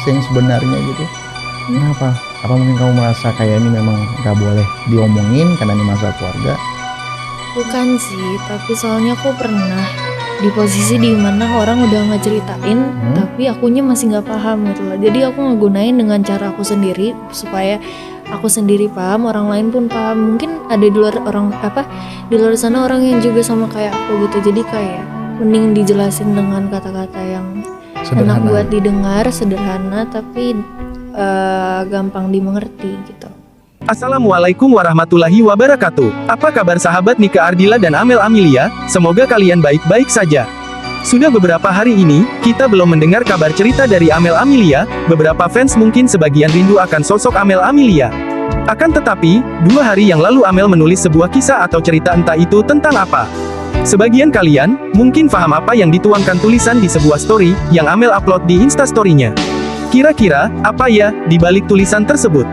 yang sebenarnya gitu. Kenapa? Apa mungkin kamu merasa kayak ini memang gak boleh diomongin karena ini masalah keluarga? Bukan sih, tapi soalnya aku pernah di posisi dimana orang udah ngeceritain, tapi akunya masih nggak paham gitu lah. Jadi aku ngegunain dengan cara aku sendiri supaya aku sendiri paham, orang lain pun paham. Mungkin ada di luar di luar sana orang yang juga sama kayak aku gitu. Jadi kayak mending dijelasin dengan kata-kata yang enak buat didengar, sederhana tapi gampang dimengerti gitu. Assalamualaikum warahmatullahi wabarakatuh. Apa kabar sahabat Nika Ardila dan Amel Amelia? Semoga kalian baik-baik saja. Sudah beberapa hari ini, kita belum mendengar kabar cerita dari Amel Amelia. Beberapa fans mungkin sebagian rindu akan sosok Amel Amelia. Akan tetapi, 2 hari yang lalu Amel menulis sebuah kisah atau cerita, entah itu tentang apa. Sebagian kalian, mungkin paham apa yang dituangkan tulisan di sebuah story, yang Amel upload di instastory-nya. Kira-kira, apa ya, di balik tulisan tersebut?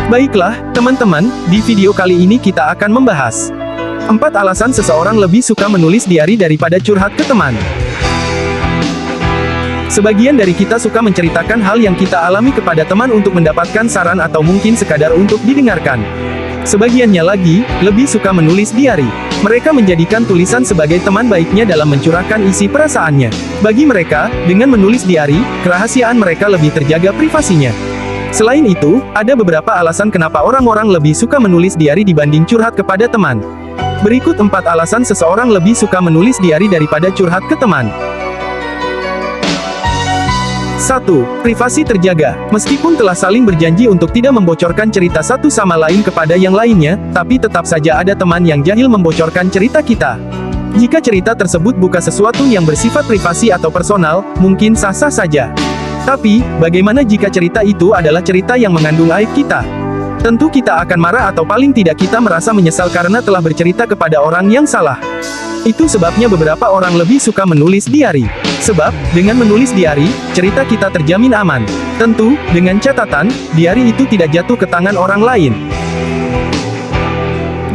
Baiklah, teman-teman, di video kali ini kita akan membahas 4 alasan seseorang lebih suka menulis diari daripada curhat ke teman. Sebagian dari kita suka menceritakan hal yang kita alami kepada teman untuk mendapatkan saran atau mungkin sekadar untuk didengarkan. Sebagiannya lagi, lebih suka menulis diari. Mereka menjadikan tulisan sebagai teman baiknya dalam mencurahkan isi perasaannya. Bagi mereka, dengan menulis diari, kerahasiaan mereka lebih terjaga privasinya. Selain itu, ada beberapa alasan kenapa orang-orang lebih suka menulis diari dibanding curhat kepada teman. Berikut 4 alasan seseorang lebih suka menulis diari daripada curhat ke teman. 1. Privasi terjaga. Meskipun telah saling berjanji untuk tidak membocorkan cerita satu sama lain kepada yang lainnya, tapi tetap saja ada teman yang jahil membocorkan cerita kita. Jika cerita tersebut bukan sesuatu yang bersifat privasi atau personal, mungkin sah-sah saja. Tapi, bagaimana jika cerita itu adalah cerita yang mengandung aib kita? Tentu kita akan marah atau paling tidak kita merasa menyesal karena telah bercerita kepada orang yang salah. Itu sebabnya beberapa orang lebih suka menulis diari. Sebab, dengan menulis diari, cerita kita terjamin aman. Tentu, dengan catatan, diari itu tidak jatuh ke tangan orang lain.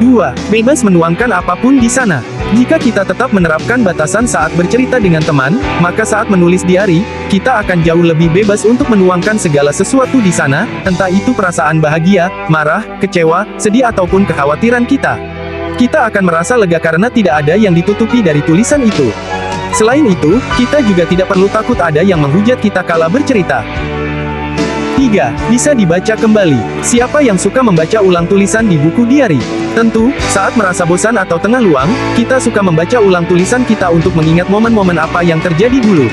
2. Bebas menuangkan apapun di sana. Jika kita tetap menerapkan batasan saat bercerita dengan teman, maka saat menulis diari, kita akan jauh lebih bebas untuk menuangkan segala sesuatu di sana, entah itu perasaan bahagia, marah, kecewa, sedih ataupun kekhawatiran kita. Kita akan merasa lega karena tidak ada yang ditutupi dari tulisan itu. Selain itu, kita juga tidak perlu takut ada yang menghujat kita kala bercerita. 3. Bisa dibaca kembali. Siapa yang suka membaca ulang tulisan di buku diari? Tentu, saat merasa bosan atau tengah luang, kita suka membaca ulang tulisan kita untuk mengingat momen-momen apa yang terjadi dulu.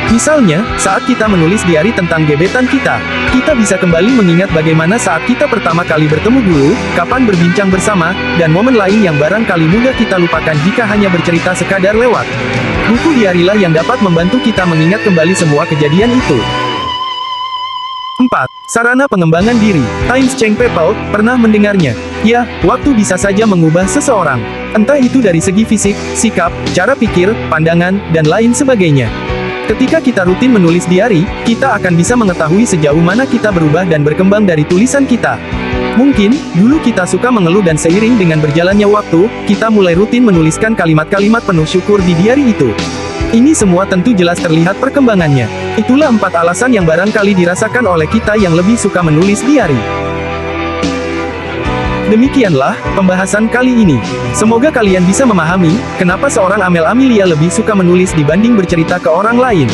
Misalnya, saat kita menulis diari tentang gebetan kita bisa kembali mengingat bagaimana saat kita pertama kali bertemu dulu, kapan berbincang bersama, dan momen lain yang barangkali mudah kita lupakan jika hanya bercerita sekadar lewat. Buku diarilah yang dapat membantu kita mengingat kembali semua kejadian itu. 4. Sarana pengembangan diri. Times Change People, pernah mendengarnya? Ya, waktu bisa saja mengubah seseorang. Entah itu dari segi fisik, sikap, cara pikir, pandangan, dan lain sebagainya. Ketika kita rutin menulis diari, kita akan bisa mengetahui sejauh mana kita berubah dan berkembang dari tulisan kita. Mungkin, dulu kita suka mengeluh dan seiring dengan berjalannya waktu, kita mulai rutin menuliskan kalimat-kalimat penuh syukur di diari itu. Ini semua tentu jelas terlihat perkembangannya. Itulah 4 alasan yang barangkali dirasakan oleh kita yang lebih suka menulis diari. Demikianlah pembahasan kali ini. Semoga kalian bisa memahami kenapa seorang Amel Amelia lebih suka menulis dibanding bercerita ke orang lain.